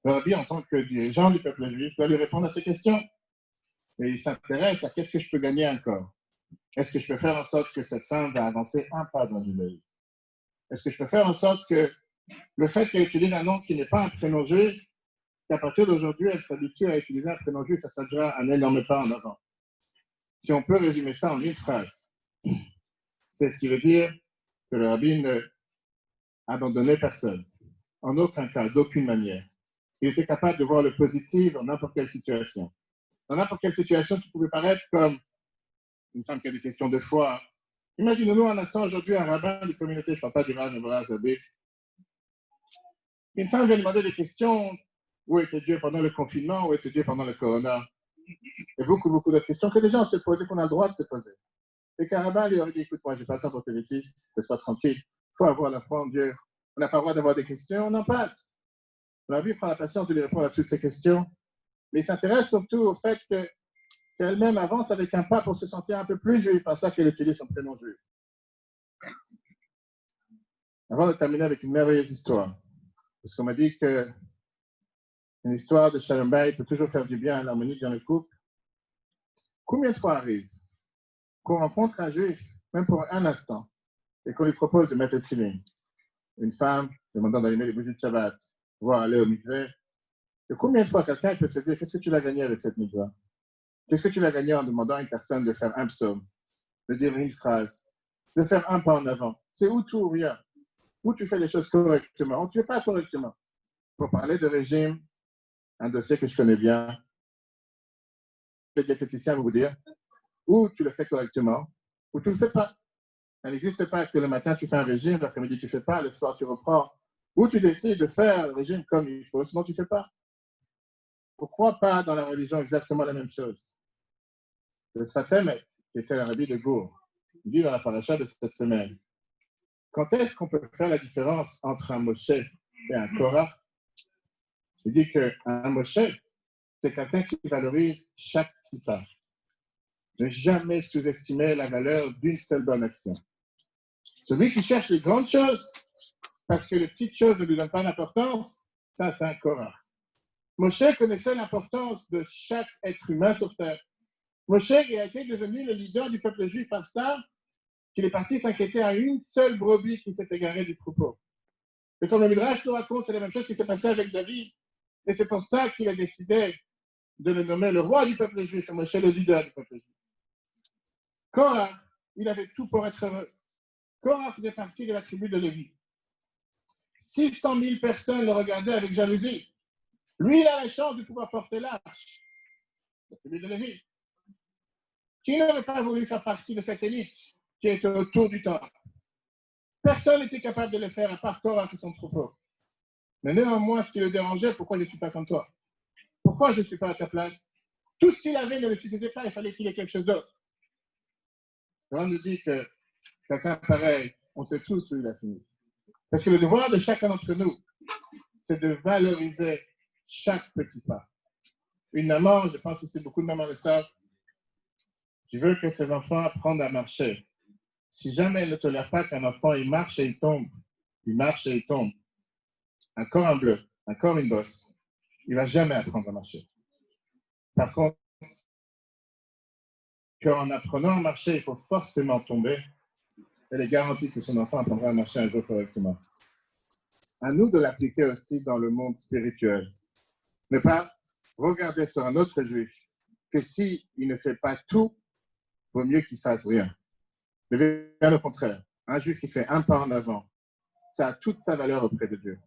Le rabbi, en tant que dirigeant du peuple juif, doit lui répondre à ces questions. Et il s'intéresse à qu'est-ce que je peux gagner encore. Est-ce que je peux faire en sorte que cette femme va avancer un pas dans le judaïsme? Est-ce que je peux faire en sorte que le fait qu'elle utilise un nom qui n'est pas un prénom juif, qu'à partir d'aujourd'hui, elle s'habitue à utiliser un prénom juif, ça sera déjà un énorme pas en avant. Si on peut résumer ça en une phrase, c'est ce qui veut dire que le rabbi ne abandonnait personne, en aucun cas, d'aucune manière. Il était capable de voir le positif dans n'importe quelle situation. Dans n'importe quelle situation qui pouvait paraître comme une femme qui a des questions de foi. Imaginez-nous un instant aujourd'hui un rabbin de communauté, je ne parle pas du Rav Zabé. Une femme vient demander des questions. Où était Dieu pendant le confinement? Où était Dieu pendant le corona? Et beaucoup d'autres questions que les gens se posaient, qu'on a le droit de se poser. Et qu'un rabbin lui aurait dit, écoute, moi, je n'ai pas le temps pour tes bêtises, laisse-toi tranquille. Il faut avoir la foi en Dieu. On n'a pas le droit d'avoir des questions, on en passe. La vie prend la patience de lui répondre à toutes ces questions. Mais il s'intéresse surtout au fait qu'elle-même avance avec un pas pour se sentir un peu plus juive, par ça qu'elle utilise son prénom juif. Avant de terminer avec une merveilleuse histoire, parce qu'on m'a dit qu'une histoire de Shalom Bayit peut toujours faire du bien à l'harmonie dans le couple. Combien de fois arrive qu'on rencontre un juif, même pour un instant, et qu'on lui propose de mettre le tefillin? Une femme demandant d'allumer les bougies de Shabbat, voire aller au mikveh. Et combien de fois quelqu'un peut se dire, qu'est-ce que tu vas gagner avec cette mitzvah? Qu'est-ce que tu vas gagner en demandant à une personne de faire un psaume, de dire une phrase, de faire un pas en avant? C'est où tout ou rien. Où tu fais les choses correctement, ou tu ne fais pas correctement. Pour parler de régime, un dossier que je connais bien, les diététiciens vont vous dire, ou tu le fais correctement, ou tu ne le fais pas. Ça n'existe pas que le matin tu fais un régime, l'après-midi tu ne fais pas, le soir tu reprends. Ou tu décides de faire le régime comme il faut, sinon tu ne fais pas. Pourquoi pas dans la religion exactement la même chose? Le Sfatemet, qui était un rabbi de Gour, il dit dans la paracha de cette semaine, quand est-ce qu'on peut faire la différence entre un Moshe et un Korah? Il dit qu'un Moshe, c'est quelqu'un qui valorise chaque petit pas. Ne jamais sous-estimer la valeur d'une seule bonne action. Celui qui cherche les grandes choses, parce que les petites choses ne lui donnent pas d'importance, ça c'est un Korah. Moshe connaissait l'importance de chaque être humain sur terre. Moshe a été devenu le leader du peuple juif par ça qu'il est parti s'inquiéter à une seule brebis qui s'est égarée du troupeau. Et comme le Midrash nous raconte, c'est la même chose qui s'est passée avec David. Et c'est pour ça qu'il a décidé de le nommer le roi du peuple juif, et Moshe le leader du peuple juif. Korah, il avait tout pour être heureux. Korah faisait partie de la tribu de Lévi. 600 000 personnes le regardaient avec jalousie. Lui, il a la chance de pouvoir porter l'arche. La tribu de Lévi. Qui n'aurait pas voulu faire partie de cette élite qui était autour du temple? Personne n'était capable de le faire à part Korah et son troupeau. Mais néanmoins, ce qui le dérangeait, pourquoi je ne suis pas comme toi? Pourquoi je ne suis pas à ta place? Tout ce qu'il avait ne le suffisait pas, il fallait qu'il ait quelque chose d'autre. On nous dit que quelqu'un pareil, on sait tous où il a fini. Parce que le devoir de chacun d'entre nous, c'est de valoriser chaque petit pas. Une maman, je pense que c'est beaucoup de mamans le savent, qui veut que ses enfants apprennent à marcher. Si jamais elle ne tolère pas qu'un enfant il marche et il tombe, encore un bleu, encore une bosse, il ne va jamais apprendre à marcher. Par contre, qu'en apprenant à marcher, il faut forcément tomber, elle est garantie que son enfant apprendra à marcher un jour correctement. À nous de l'appliquer aussi dans le monde spirituel. Ne pas regarder sur un autre juif que s'il ne fait pas tout, vaut mieux qu'il ne fasse rien. Mais bien au contraire, un juif qui fait un pas en avant, ça a toute sa valeur auprès de Dieu.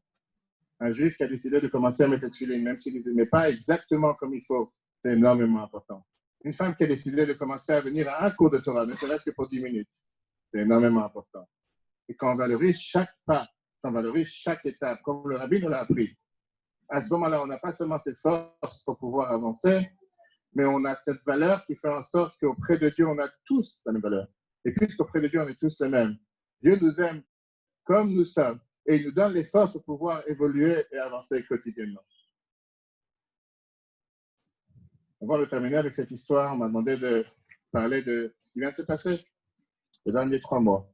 Un juif qui a décidé de commencer à mettre le tefillin, même s'il ne met pas exactement comme il faut, c'est énormément important. Une femme qui a décidé de commencer à venir à un cours de Torah, ne serait-ce que pour 10 minutes, c'est énormément important. Et quand on valorise chaque pas, quand on valorise chaque étape, comme le rabbi nous l'a appris, à ce moment-là, on n'a pas seulement cette force pour pouvoir avancer, mais on a cette valeur qui fait en sorte qu'auprès de Dieu, on a tous la même valeur. Et puisqu'auprès de Dieu, on est tous les mêmes, Dieu nous aime comme nous sommes et il nous donne les forces pour pouvoir évoluer et avancer quotidiennement. Avant de terminer avec cette histoire, on m'a demandé de parler de ce qui vient de se passer les derniers 3 mois.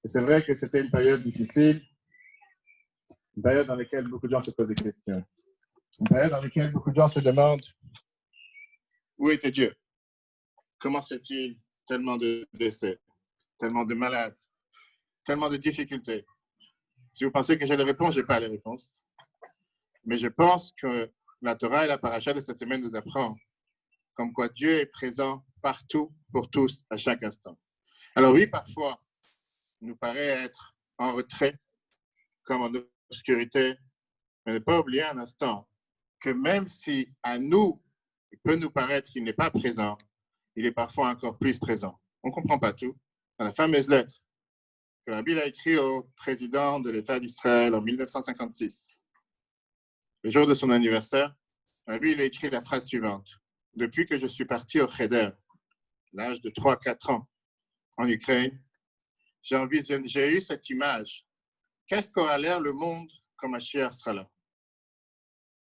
Et c'est vrai que c'était une période difficile, une période dans laquelle beaucoup de gens se posent des questions. Une période dans laquelle beaucoup de gens se demandent où était Dieu? Comment se fait-il tellement de décès, tellement de malades, tellement de difficultés? Si vous pensez que j'ai les réponses, je n'ai pas les réponses. Mais je pense que la Torah et la paracha de cette semaine nous apprend comme quoi Dieu est présent partout, pour tous, à chaque instant. Alors oui, parfois, il nous paraît être en retrait, comme en obscurité, mais ne pas oublier un instant que même si à nous, il peut nous paraître qu'il n'est pas présent, il est parfois encore plus présent. On ne comprend pas tout. Dans la fameuse lettre que la Bible a écrite au président de l'État d'Israël en 1956, le jour de son anniversaire, la Bible a écrit la phrase suivante. Depuis que je suis parti au Cheder, l'âge de 3-4 ans, en Ukraine, j'ai eu cette image. Qu'est-ce qu'aura l'air le monde quand Mashiach sera là?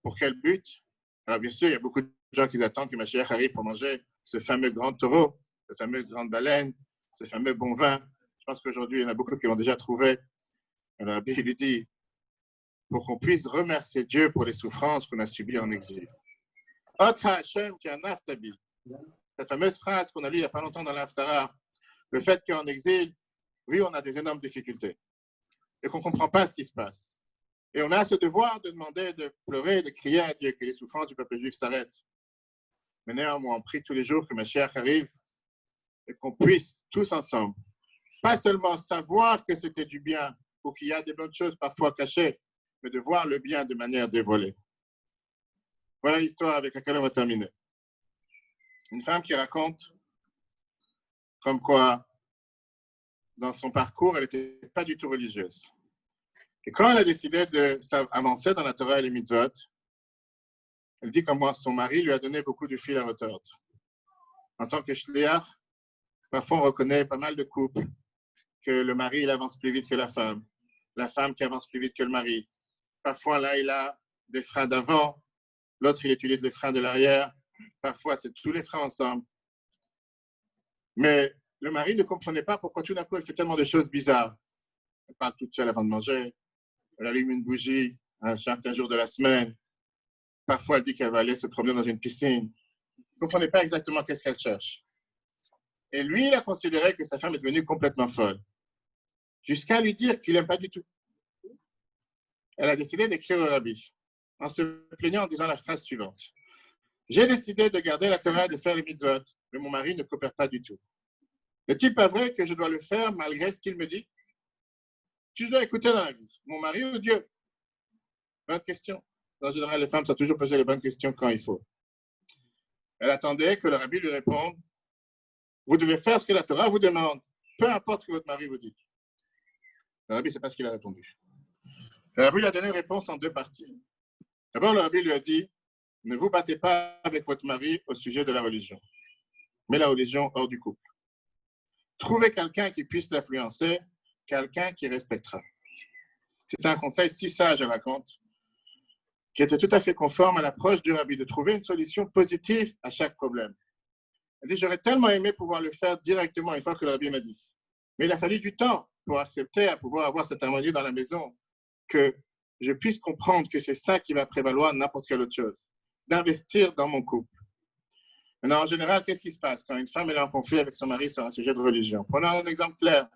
Pour quel but? Alors bien sûr, il y a beaucoup de gens qui attendent que Mashiach arrive pour manger ce fameux grand taureau, cette fameuse grande baleine, ce fameux bon vin. Je pense qu'aujourd'hui, il y en a beaucoup qui l'ont déjà trouvé. Alors la Bible lui dit, pour qu'on puisse remercier Dieu pour les souffrances qu'on a subies en exil. Autre Hachem qui est un aftabi. Cette fameuse phrase qu'on a lue il n'y a pas longtemps dans l'Haftara, le fait qu'en exil, oui, on a des énormes difficultés et qu'on ne comprend pas ce qui se passe. Et on a ce devoir de demander, de pleurer, de crier à Dieu que les souffrances du peuple juif s'arrêtent. Mais néanmoins, on prie tous les jours que Mashiach arrive et qu'on puisse tous ensemble, pas seulement savoir que c'était du bien ou qu'il y a des bonnes choses parfois cachées, mais de voir le bien de manière dévoilée. Voilà l'histoire avec laquelle on va terminer. Une femme qui raconte comme quoi, dans son parcours, elle n'était pas du tout religieuse. Et quand elle a décidé d'avancer dans la Torah et les mitzvot, elle dit comme moi, son mari lui a donné beaucoup de fil à retordre. En tant que shliach, parfois on reconnaît pas mal de couples que le mari il avance plus vite que la femme qui avance plus vite que le mari. Parfois là, il a des freins d'avant, l'autre il utilise les freins de l'arrière. Parfois, c'est tous les freins ensemble. Mais le mari ne comprenait pas pourquoi tout d'un coup elle fait tellement de choses bizarres. Elle parle toute seule avant de manger, elle allume une bougie un certain jour de la semaine. Parfois, elle dit qu'elle va aller se promener dans une piscine. Il ne comprenait pas exactement qu'est-ce qu'elle cherche. Et lui, il a considéré que sa femme est devenue complètement folle, jusqu'à lui dire qu'il n'aime pas du tout. Elle a décidé d'écrire au rabbi, en se plaignant en disant la phrase suivante. J'ai décidé de garder la Torah et de faire les mitzvot, mais mon mari ne coopère pas du tout. N'est-il pas vrai que je dois le faire malgré ce qu'il me dit? Qui je dois écouter dans la vie? Mon mari ou Dieu? Bonne question. En général, les femmes savent toujours poser les bonnes questions quand il faut. Elle attendait que le rabbi lui réponde. Vous devez faire ce que la Torah vous demande, peu importe ce que votre mari vous dit. Le rabbi, ce n'est pas ce qu'il a répondu. Le rabbi lui a donné une réponse en 2 parties. D'abord, le rabbi lui a dit, ne vous battez pas avec votre mari au sujet de la religion, mais la religion hors du couple. Trouvez quelqu'un qui puisse l'influencer, quelqu'un qui respectera. C'est un conseil si sage, je raconte, qui était tout à fait conforme à l'approche du rabbi, de trouver une solution positive à chaque problème. Elle dit, j'aurais tellement aimé pouvoir le faire directement une fois que le rabbi m'a dit. Mais il a fallu du temps pour accepter, à pouvoir avoir cette harmonie dans la maison, que je puisse comprendre que c'est ça qui va prévaloir n'importe quelle autre chose, d'investir dans mon couple. Maintenant, en général, qu'est-ce qui se passe quand une femme est en conflit avec son mari sur un sujet de religion? Prenons un exemple clair.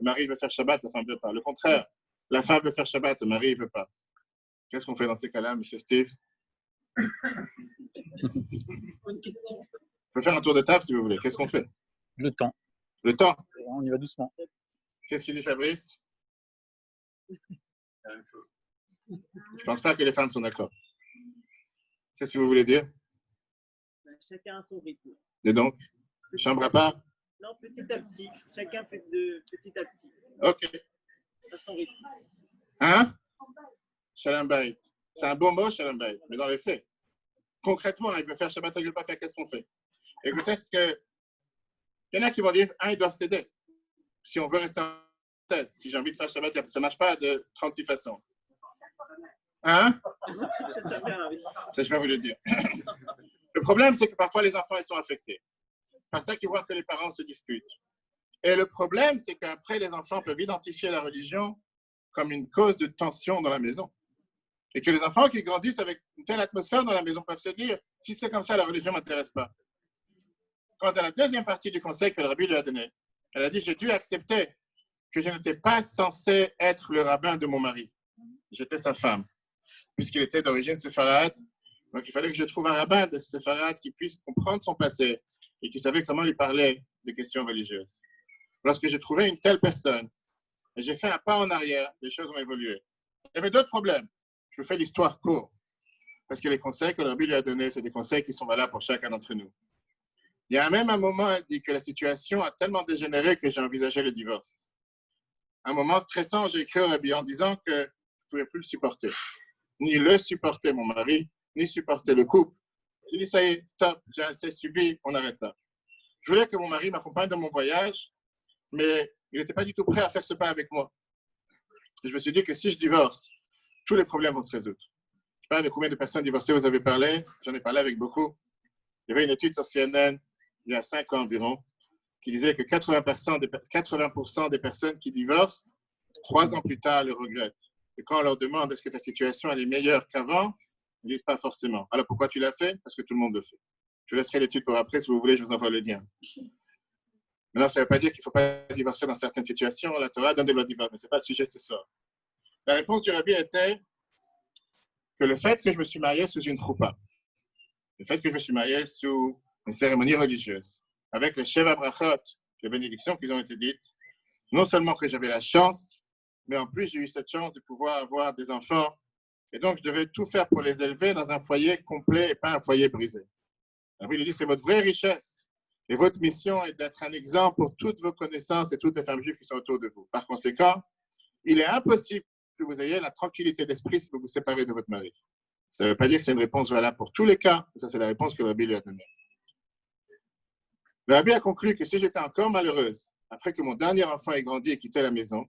Le mari veut faire Shabbat, la femme ne veut pas. Le contraire, la femme veut faire Shabbat, le mari ne veut pas. Qu'est-ce qu'on fait dans ces cas-là, M. Steve? Bonne question. On peut faire un tour de table si vous voulez. Qu'est-ce qu'on fait? Le temps. Le temps. On y va doucement. Qu'est-ce qu'il dit Fabrice? Je ne pense pas que les femmes sont d'accord. Qu'est-ce que vous voulez dire? Chacun a son rythme. Et donc, chambre à part? Non, petit à petit. Chacun fait de petit à petit. Ok. À son rythme. Hein? Shalom Bayit. C'est un bon mot, Shalom Bayit, mais dans les faits. Concrètement, il veut faire Shabbat, il ne veut pas faire, qu'est-ce qu'on fait? Écoutez, il y en a qui vont dire, ils doivent céder. Si on veut rester en tête, si j'ai envie de faire Shabbat, ça ne marche pas de 36 façons. Hein? Ça, je vais vous le dire. Le problème, c'est que parfois, les enfants, ils sont affectés. Par ça qu'ils voient que les parents se disputent. Et le problème, c'est qu'après, les enfants peuvent identifier la religion comme une cause de tension dans la maison. Et que les enfants qui grandissent avec une telle atmosphère dans la maison peuvent se dire, si c'est comme ça, la religion ne m'intéresse pas. Quant à la deuxième partie du conseil que le rabbi lui a donné, elle a dit, j'ai dû accepter que je n'étais pas censé être le rabbin de mon mari. J'étais sa femme, puisqu'il était d'origine séfarade. Donc, il fallait que je trouve un rabbin de séfarade qui puisse comprendre son passé et qui savait comment lui parler de questions religieuses. Lorsque j'ai trouvé une telle personne, et j'ai fait un pas en arrière, les choses ont évolué. Il y avait d'autres problèmes. Je vous fais l'histoire courte, parce que les conseils que le rabbi lui a donnés, c'est des conseils qui sont valables pour chacun d'entre nous. Il y a même un moment, elle dit que la situation a tellement dégénéré que j'ai envisagé le divorce. Un moment stressant, j'ai écrit au rabbi en disant que je ne pouvais plus le supporter. Ni le supporter, mon mari, ni supporter le couple. J'ai dit, ça y est, stop, j'ai assez subi, on arrête là. Je voulais que mon mari m'accompagne dans mon voyage, mais il n'était pas du tout prêt à faire ce pas avec moi. Et je me suis dit que si je divorce, tous les problèmes vont se résoudre. Je ne sais pas de combien de personnes divorcées vous avez parlé, j'en ai parlé avec beaucoup. Il y avait une étude sur CNN, il y a 5 ans environ, qui disait que 80% des personnes qui divorcent, 3 ans plus tard, le regrettent. Et quand on leur demande est-ce que ta situation elle est meilleure qu'avant, ils ne disent pas forcément. Alors pourquoi tu l'as fait? Parce que tout le monde le fait. Je laisserai l'étude pour après, si vous voulez, je vous envoie le lien. Maintenant, ça ne veut pas dire qu'il ne faut pas divorcer dans certaines situations. La Torah donne des lois de divorce, mais ce n'est pas le sujet de ce soir. La réponse du rabbi était que le fait que je me suis marié sous une troupa, le fait que je me suis marié sous une cérémonie religieuse, avec les Sheva Brachot, les bénédictions qui ont été dites, non seulement que j'avais la chance, mais en plus j'ai eu cette chance de pouvoir avoir des enfants, et donc je devais tout faire pour les élever dans un foyer complet et pas un foyer brisé. Le rabbi lui dit, c'est votre vraie richesse, et votre mission est d'être un exemple pour toutes vos connaissances et toutes les femmes juives qui sont autour de vous. Par conséquent, il est impossible que vous ayez la tranquillité d'esprit si vous vous séparez de votre mari. Ça ne veut pas dire que c'est une réponse valable pour tous les cas. Ça, c'est la réponse que le rabbi lui a donnée. Le rabbi a conclu que si j'étais encore malheureuse, après que mon dernier enfant ait grandi et quitté la maison,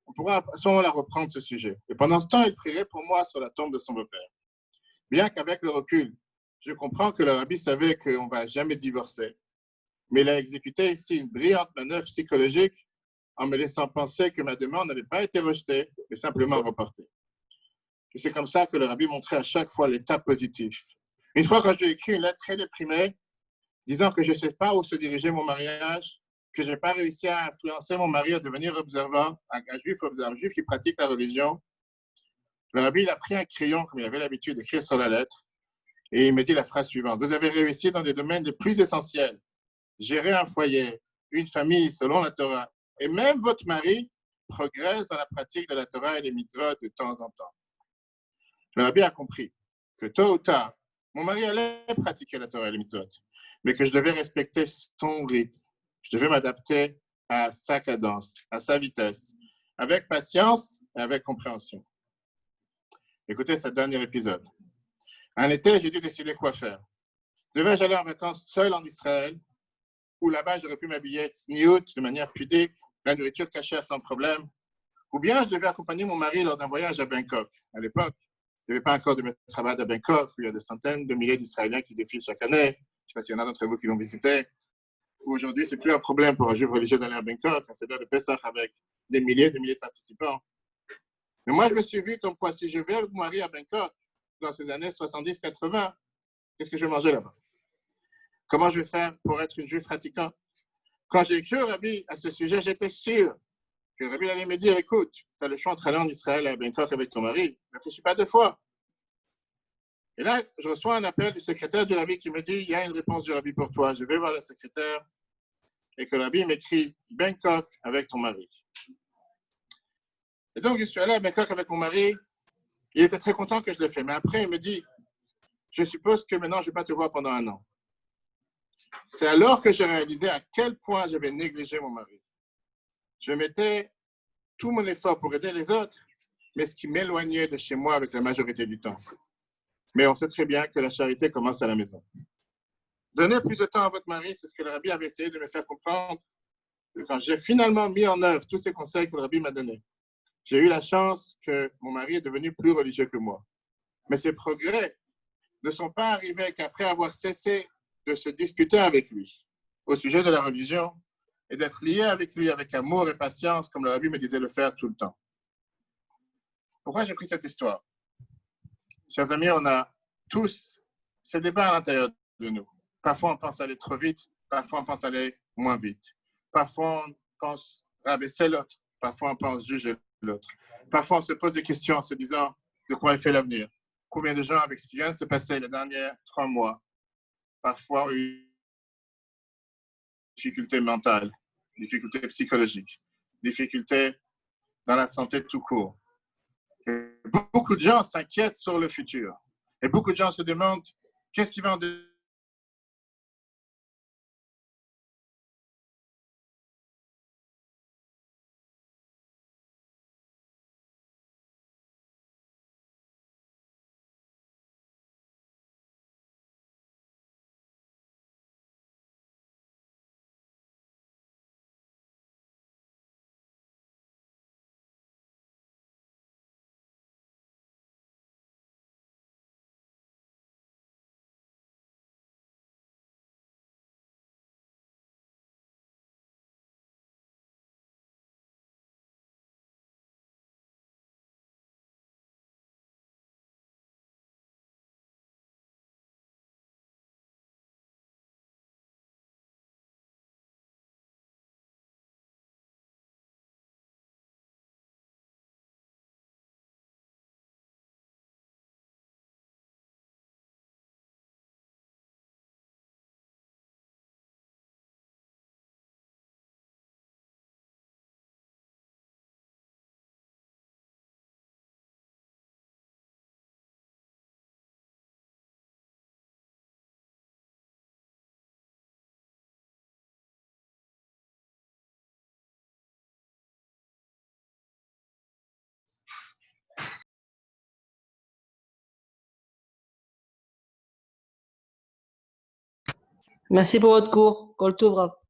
on pourra à ce moment-là reprendre ce sujet. Et pendant ce temps, il prierait pour moi sur la tombe de son beau-père. Bien qu'avec le recul, je comprends que le rabbi savait qu'on ne va jamais divorcer. Mais il a exécuté ici une brillante manœuvre psychologique en me laissant penser que ma demande n'avait pas été rejetée, mais simplement reportée. Et c'est comme ça que le rabbi montrait à chaque fois l'état positif. Une fois, quand j'ai écrit une lettre très déprimée, disant que je ne sais pas où se diriger mon mariage, que je n'ai pas réussi à influencer mon mari à devenir observant, un juif qui pratique la religion, le rabbi il a pris un crayon, comme il avait l'habitude d'écrire sur la lettre, et il me dit la phrase suivante. Vous avez réussi dans des domaines les plus essentiels. Gérer un foyer, une famille selon la Torah, et même votre mari progresse dans la pratique de la Torah et des mitzvot de temps en temps. Le rabbi a compris que tôt ou tard, mon mari allait pratiquer la Torah et les mitzvot, mais que je devais respecter son rythme. Je devais m'adapter à sa cadence, à sa vitesse, avec patience et avec compréhension. Écoutez ce dernier épisode. Un été, j'ai dû décider quoi faire. Devais-je aller en vacances seul en Israël, où là-bas j'aurais pu m'habiller tzniout, de manière pudique, la nourriture cachée sans problème, ou bien je devais accompagner mon mari lors d'un voyage à Bangkok. À l'époque, Il n'y avait pas encore de Metrabat à Bangkok, où il y a des centaines de milliers d'Israéliens qui défilent chaque année. Je ne sais pas s'il y en a d'entre vous qui l'ont visité. Aujourd'hui, ce n'est plus un problème pour un juif religieux d'aller à Bangkok, un Seder de Pessah avec des milliers de participants. Mais moi, je me suis vu comme quoi, si je vais avec mon mari à Bangkok, dans ces années 70-80, qu'est-ce que je vais manger là-bas? Comment je vais faire pour être une juif pratiquant? Quand j'ai écrit au Rabbi à ce sujet, j'étais sûr que le Rabbi allait me dire, écoute, tu as le choix entre aller en Israël et à Bangkok avec ton mari. Ne réfléchis pas deux fois. Et là, je reçois un appel du secrétaire du Rabbi qui me dit, il y a une réponse du Rabbi pour toi. Je vais voir le secrétaire et que le Rabbi m'écrit Bangkok avec ton mari. Et donc, je suis allé à Bangkok avec mon mari. Il était très content que je l'ai fait. Mais après, il me dit, je suppose que maintenant, je ne vais pas te voir pendant un an. C'est alors que j'ai réalisé à quel point j'avais négligé mon mari. Je mettais tout mon effort pour aider les autres, mais ce qui m'éloignait de chez moi avec la majorité du temps. Mais on sait très bien que la charité commence à la maison. Donnez plus de temps à votre mari, c'est ce que le Rabbi avait essayé de me faire comprendre. Quand j'ai finalement mis en œuvre tous ces conseils que le Rabbi m'a donnés, j'ai eu la chance que mon mari est devenu plus religieux que moi. Mais ces progrès ne sont pas arrivés qu'après avoir cessé de se disputer avec lui au sujet de la religion et d'être lié avec lui avec amour et patience, comme le Rabbi me disait le faire tout le temps. Pourquoi j'ai pris cette histoire? Chers amis, on a tous ces débats à l'intérieur de nous. Parfois, on pense aller trop vite, parfois, on pense aller moins vite. Parfois, on pense rabaisser l'autre, parfois, on pense juger l'autre. Parfois, on se pose des questions en se disant de quoi il fait l'avenir. Combien de gens, avec ce qui vient de se passer les derniers 3 mois, parfois ont eu difficultés mentales, difficultés psychologiques, difficultés dans la santé tout court. Et beaucoup de gens s'inquiètent sur le futur. Et beaucoup de gens se demandent qu'est-ce qui va en devenir. Merci pour votre cours. Kol Tov, Rav.